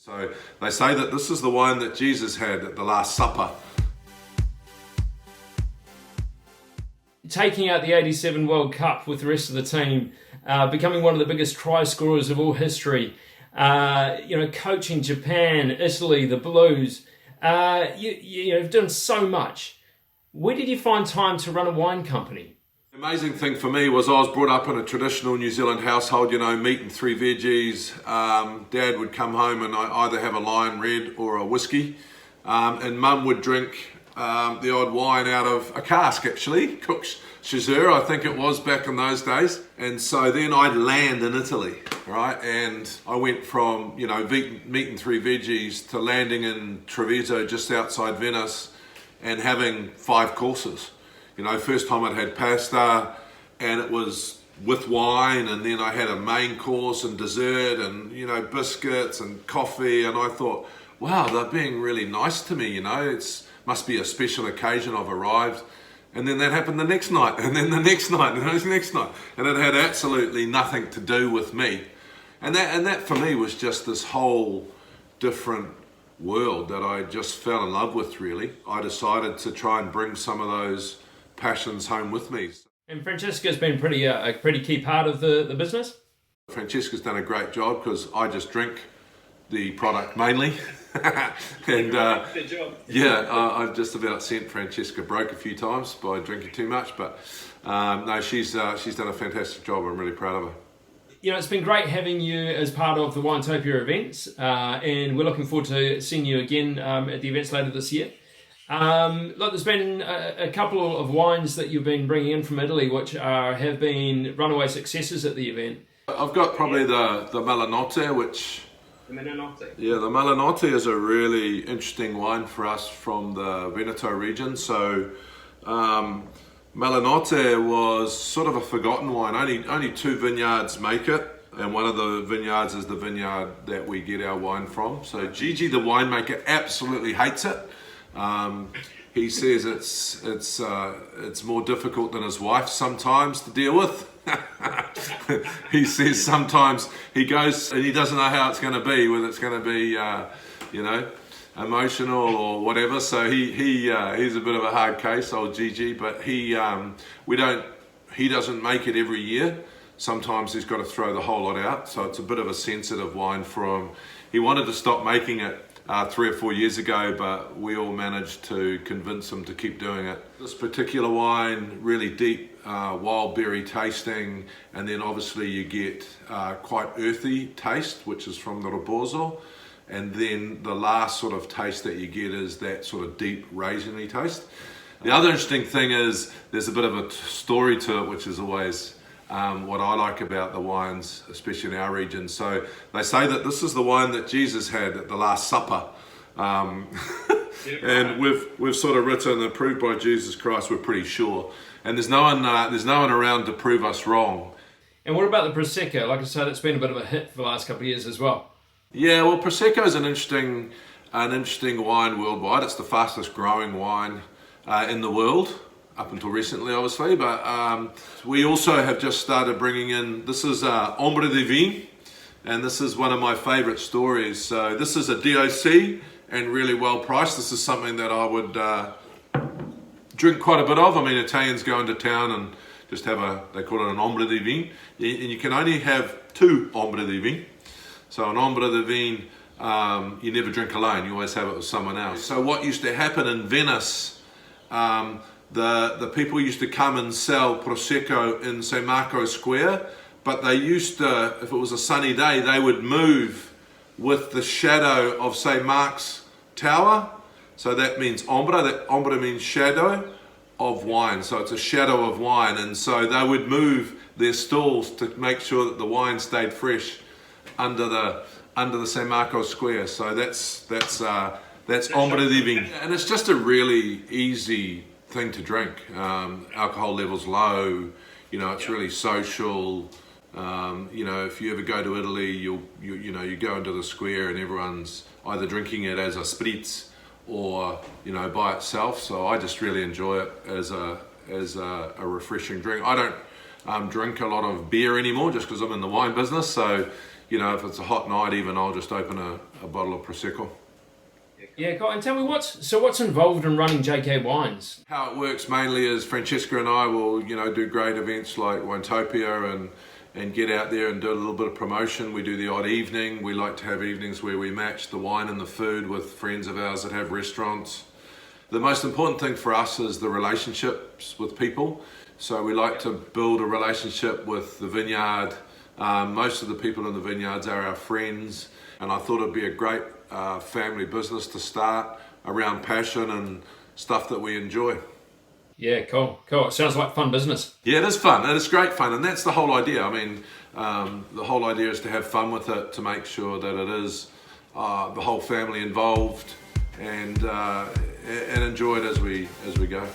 So they say that this is the wine that Jesus had at the Last Supper. Taking out the '87 World Cup with the rest of the team, becoming one of the biggest try scorers of all history, coaching Japan, Italy, the Blues, you've done so much. Where did you find time to run a wine company? The amazing thing for me was I was brought up in a traditional New Zealand household, meat and 3 veggies. Dad would come home and I either have a Lion Red or a whiskey. And Mum would drink the odd wine out of a cask, actually. Cook's Chazur, I think it was back in those days. And so then I'd land in Italy, right? And I went from, meat and 3 veggies to landing in Treviso, just outside Venice, and having 5 courses. First time I'd had pasta, and it was with wine, and then I had a main course and dessert and, biscuits and coffee, and I thought, wow, they're being really nice to me, it's must be a special occasion. I've arrived. And then that happened the next night, and then the next night, and the next night. And it had absolutely nothing to do with me. And that for me was just this whole different world that I just fell in love with, really. I decided to try and bring some of those passions home with me. And Francesca's been a pretty key part of the business? Francesca's done a great job because I just drink the product mainly. And good job. I've just about sent Francesca broke a few times by drinking too much, but no, she's done a fantastic job. I'm really proud of her. It's been great having you as part of the Winetopia events, and we're looking forward to seeing you again at the events later this year. There's been a couple of wines that you've been bringing in from Italy, which have been runaway successes at the event. I've got probably the Malanotte, which... The Malanotte. Yeah, the Malanotte is a really interesting wine for us from the Veneto region. So Malanotte was sort of a forgotten wine. Only 2 vineyards make it, and one of the vineyards is the vineyard that we get our wine from. So Gigi, the winemaker, absolutely hates it. He says it's more difficult than his wife sometimes to deal with. He says sometimes he goes and he doesn't know how it's going to be, whether it's going to be emotional or whatever. So he's a bit of a hard case, old Gigi, but he doesn't make it every year. Sometimes he's got to throw the whole lot out, so it's a bit of a sensitive wine for him. He wanted to stop making it 3 or 4 years ago, but we all managed to convince him to keep doing it. This particular wine, really deep wild berry tasting, and then obviously you get quite earthy taste, which is from the Rebozo, and then the last sort of taste that you get is that sort of deep raisiny taste. The other interesting thing is there's a bit of a story to it, which is always what I like about the wines, especially in our region. So they say that this is the wine that Jesus had at the Last Supper. And we've sort of written, approved by Jesus Christ, we're pretty sure. And there's no one around to prove us wrong. And what about the Prosecco? Like I said, it's been a bit of a hit for the last couple of years as well. Yeah, well, Prosecco is an interesting wine worldwide. It's the fastest growing wine in the world, up until recently, obviously. But we also have just started bringing in, this is Ombre de Vin, and this is one of my favorite stories. So this is a DOC and really well priced. This is something that I would drink quite a bit of. I mean, Italians go into town and just have they call it an Ombre de Vin. And you can only have 2 Ombre de Vin. So an Ombre de Vin, you never drink alone. You always have it with someone else. So what used to happen in Venice, the people used to come and sell Prosecco in St. Marco Square, but they used to, if it was a sunny day, they would move with the shadow of St. Mark's Tower. So that means ombre. That ombre means shadow of wine. So it's a shadow of wine. And so they would move their stalls to make sure that the wine stayed fresh under the St. Marco Square. So that's Ombre de Vin. And it's just a really easy thing to drink. Alcohol levels low. It's really social. If you ever go to Italy, you go into the square and everyone's either drinking it as a spritz or by itself. So I just really enjoy it as a refreshing drink. I don't drink a lot of beer anymore just because I'm in the wine business. So you know, if it's a hot night even, I'll just open a bottle of Prosecco. Yeah, cool. And tell me, what's involved in running JK Wines? How it works mainly is Francesca and I will, you know, do great events like Winetopia and get out there and do a little bit of promotion. We do the odd evening. We like to have evenings where we match the wine and the food with friends of ours that have restaurants. The most important thing for us is the relationships with people. So we like to build a relationship with the vineyard. Most of the people in the vineyards are our friends, and I thought it'd be a great family business to start around passion and stuff that we enjoy. Yeah, cool. It sounds like fun business. Yeah, it is fun. It is great fun, and that's the whole idea. I mean, the whole idea is to have fun with it, to make sure that it is the whole family involved, and enjoy it as we go.